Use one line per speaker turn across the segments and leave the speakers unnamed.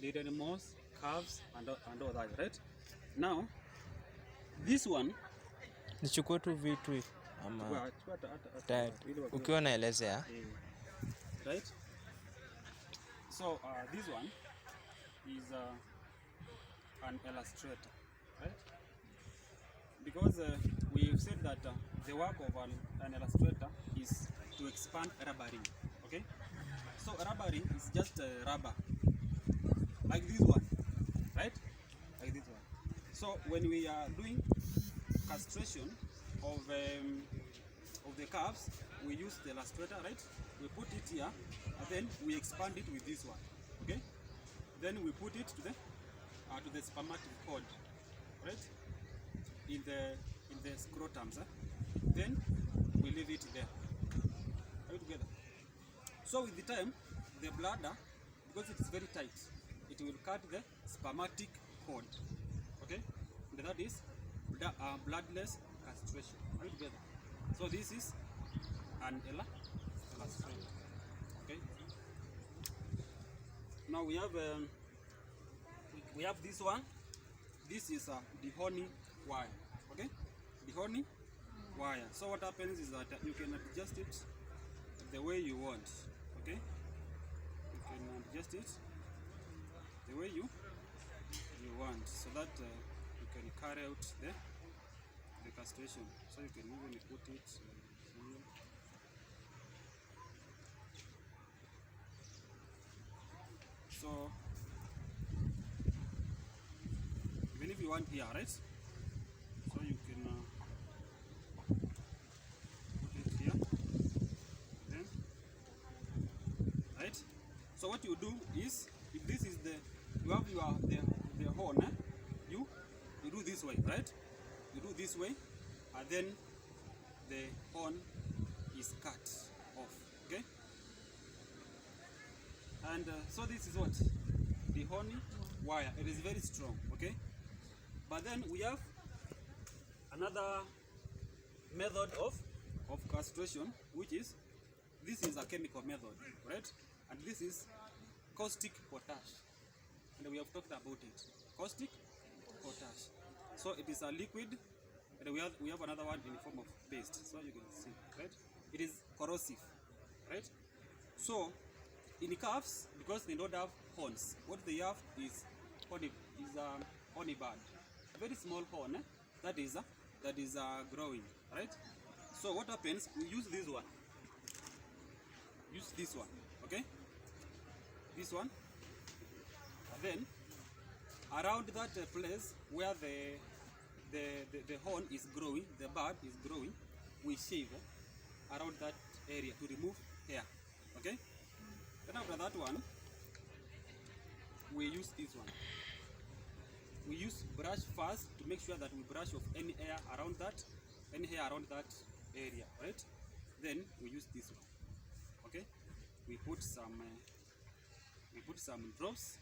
little animals, calves and all that, right? Now this one
nichukue tu vitu ama ukiwa naelezea,
right? So this one is an illustrator, right? Because we've said that the work of an illustrator is to expand rubbering, okay? So rubbering is just rubber, like this one, right? Like this one. So when we are doing castration of the calves, we use the illustrator, right? We put it here, and then we expand it with this one, okay? Then we put it to the spermatic cord, right? In the scrotums, then we leave it there. Are we together? So with the time, the bladder, because it is very tight, it will cut the spermatic cord, okay? And that is bloodless castration. Are we together? So this is an illustrator, okay? Now we have this one. This is the honey wire, okay? The honey wire. So what happens is that you can adjust it the way you want, okay? You can adjust it the way you want, so that you can carry out the castration. So you can even put it here. So even if you want here, right? So you can put it here, then, right? So what you do is, if this is you have the horn, you do this way, right? You do this way, and then the horn is cut off, okay? And so this is what the honey wire. It is very strong, okay? But then we have another method of castration, which is, this is a chemical method, right? And this is caustic potash, and we have talked about it. Caustic potash. So it is a liquid, and we have another one in the form of paste. So you can see, right? It is corrosive, right? So in the calves, because they don't have horns, what they have is honey bud, a very small horn that is growing, right? So what happens? We use this one. Use this one, okay? This one, and then around that place where the horn is growing, the bud is growing, we shave around that area to remove hair, okay? Then after that one, we use this one. We use brush first to make sure that we brush off any hair around that area, right? Then we use this one, okay? We put some drops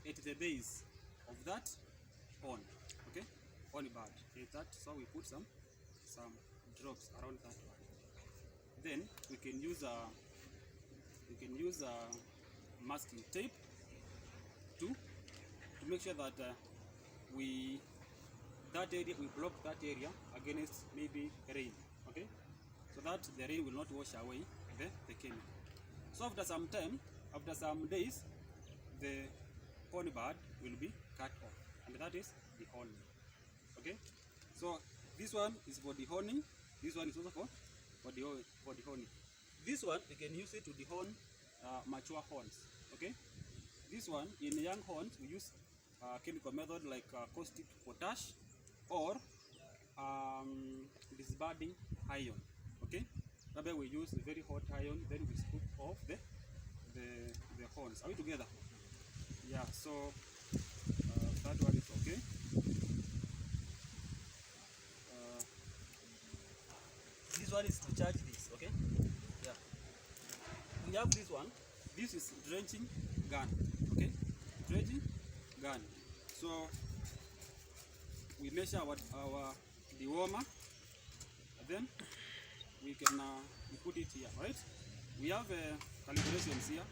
at the base of that horn, okay? Horny bud, okay, that. So we put some drops around that one. Then we can use masking tape to make sure that we block that area against maybe rain, okay? So that the rain will not wash away the chemical. So after some time, after some days, the honey bud will be cut off, and that is the honey, okay? So this one is for the honey. This one is also for the honey. This one we can use it to dehorn mature horns, okay? This one, in young horns, we use chemical method like caustic potash or disbarding iron, okay? Maybe we use very hot iron, then we scoop off the horns. Are we together? Yeah. So that one is okay. This one is to charge this, okay? Yeah. We have this one. This is drenching gun, okay? Drenching gun. So we measure our dewormer, and then we can we put it here, right? We have calibrations here,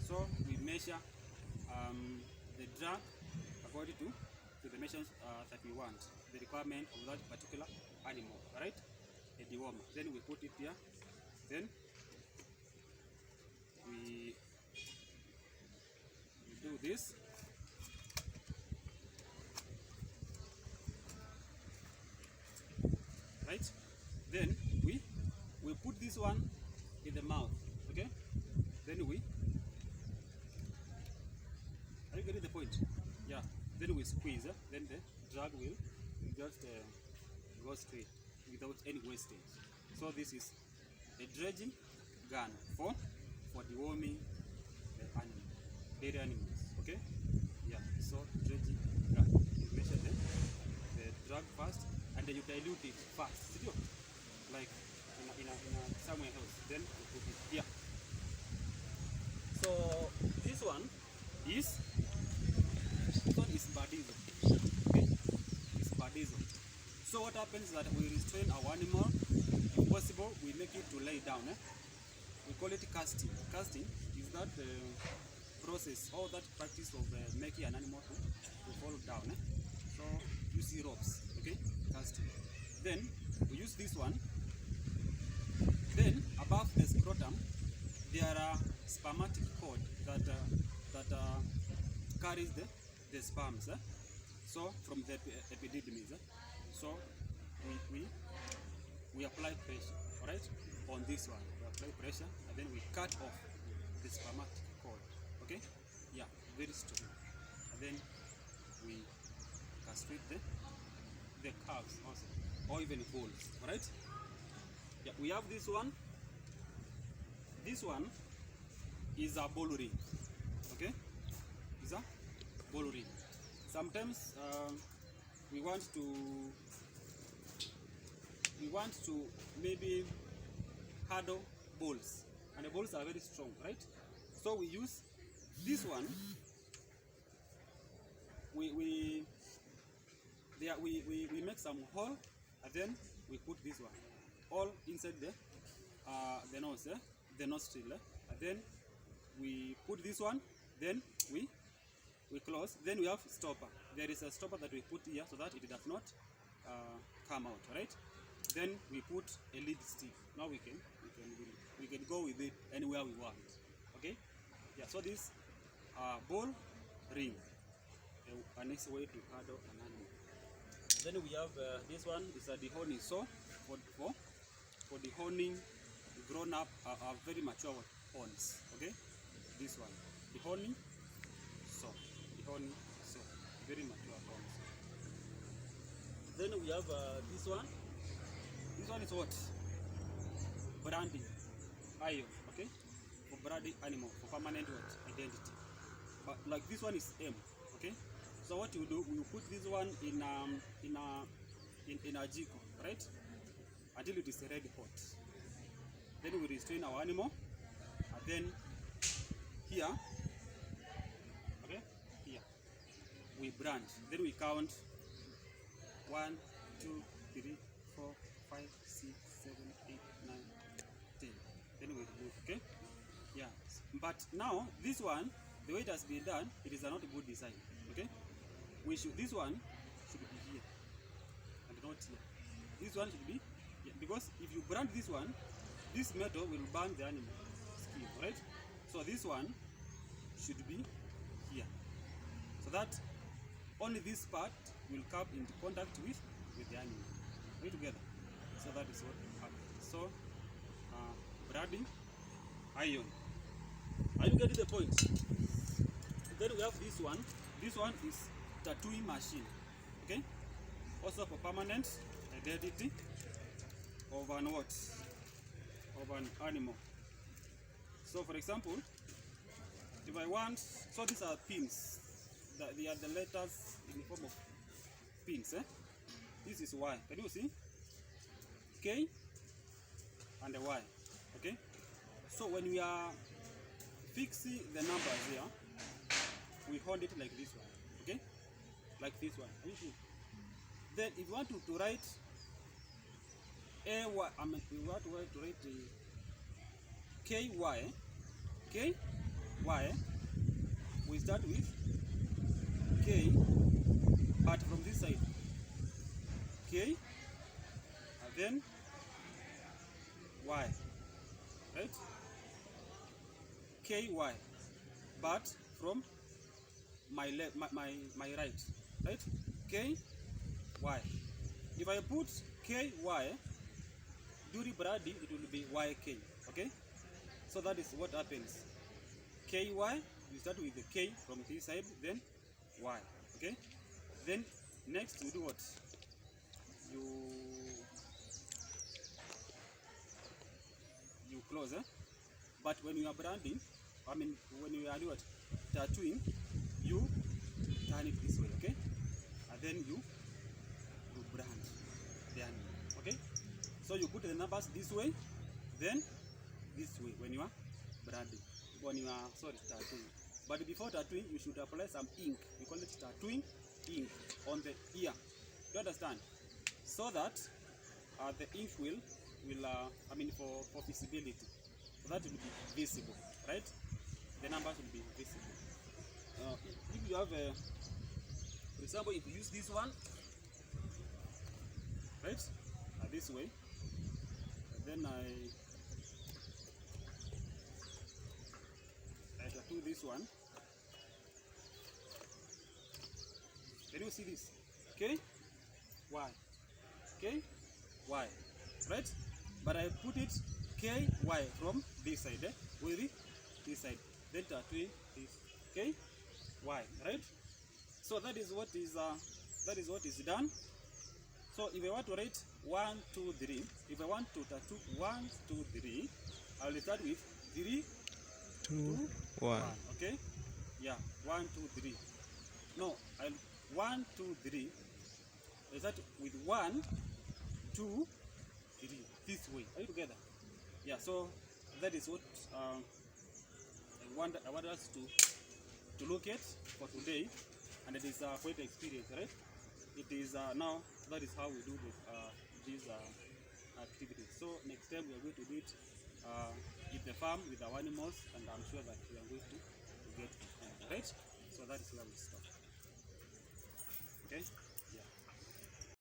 so we measure the drug according to the measures that we want, the requirement of that particular animal, right? A dewormer. Then we put it here. Then we do this. Right? Then we put this one in the mouth. Okay? Then are you getting the point? Yeah. Then we squeeze. Then the drug will just go straight without any wastage. So this is a dredging gun for deworming the animal, dairy animals. Okay? Yeah. So dredging gun. You measure the drug first, and then you dilute it fast. See you? Like in a somewhere else. Then you put it here. So this one is baptism. Okay? It's baptism. So what happens is that we restrain our animal. If possible, we make it to lay down. We call it casting. Casting is that process or that practice of making an animal to fall down. So you see ropes. Okay, casting. Then we use this one. Then above the scrotum, there are spermatic cord that carries the sperms. So from the epididymis. So we apply pressure, all right, on this one. We apply pressure, and then we cut off the spermatic cord. Okay, yeah, very strong. And then we castrate the calves also, or even bulls. All right. Yeah, we have this one. This one is a bull ring. Okay, is a bull ring. Sometimes we want to maybe handle bulls, and the bulls are very strong, right? So we use this one. We make some hole, and then we put this one all inside the nose, the nostril, and then we put this one. Then we close. Then we have stopper. There is a stopper that we put here so that it does not come out, right? Then we put a lead stick. Now we can go with it anywhere we want. Okay? Yeah. So this ball ring, a nice way to handle an animal. Then we have this one is a dehorning saw for dehorning grown up very mature horns. Okay? This one, dehorning saw, very mature horns. Then we have this one. This one is what? Branding iron, okay? For branding animal, for permanent what? Identity. But like this one is M, okay? So what you do, we put this one in a jiko, right? Until it is red hot. Then we restrain our animal, and then here, okay? Here we brand. Then we count 1, 2, 3, 4, 5, 6, 7, 8, 9, 10. Then we remove, okay? Yeah. But now this one, the way it has been done, it is not a good design. Okay? This one should be here and not here. This one should be here, because if you brand this one, this metal will burn the animal skin, right? So this one should be here, so that only this part will come into contact with the animal. Are we together? So that is what happens. So branding iron. Are you getting the point? Then we have this one. This one is tattooing machine. Okay? Also for permanent identity of an what? Of an animal. So for example, if I want, so these are pins. They are the letters in the form of pins. This is Y. Can you see? K and the Y. Okay? So when we are fixing the numbers here, we hold it like this one. Okay? Like this one. You see? Then if you want to write A Y, I mean you want to write KY, we start with K, but from this side, K, and then Y, right? KY, but from my left, my right, right? KY. If I put KY during braiding, it will be YK. Okay? So that is what happens. KY, you start with the K from this side, then Y. Okay? Then next you do what? You close, but when you are branding, I mean when you are doing what? Tattooing, you turn it this way, okay? And then you brand the animal, okay? So you put the numbers this way, then this way when you are branding, when you are tattooing. But before tattooing, you should apply some ink. We call it tattooing ink on the ear. Do you understand? So that the ink will I mean for visibility, so that will be visible, right? The numbers will be visible. If you have for example, if you use this one, right, this way, and then I tattoo this one. Can you see this? Okay, Y, okay, Y, right? But I put it K Y from this side, with this side, then tattoo this K Y, right? So that is what is done. So if I want to write 1, 2, 3, if I want to tattoo 1, 2, 3, I will start with 3, 2, 1. Okay? Yeah, 1, 2, 3. No, 1, 2, 3. I start with 1, 2, 3. This way. Are you together? Yeah. So that is what I want us to look at for today, and it is quite an experience, right? It is now that is how we do these activities. So next time we are going to do it in the farm with our animals, and I'm sure that we are going to get it, right? So that is where we stop. Okay.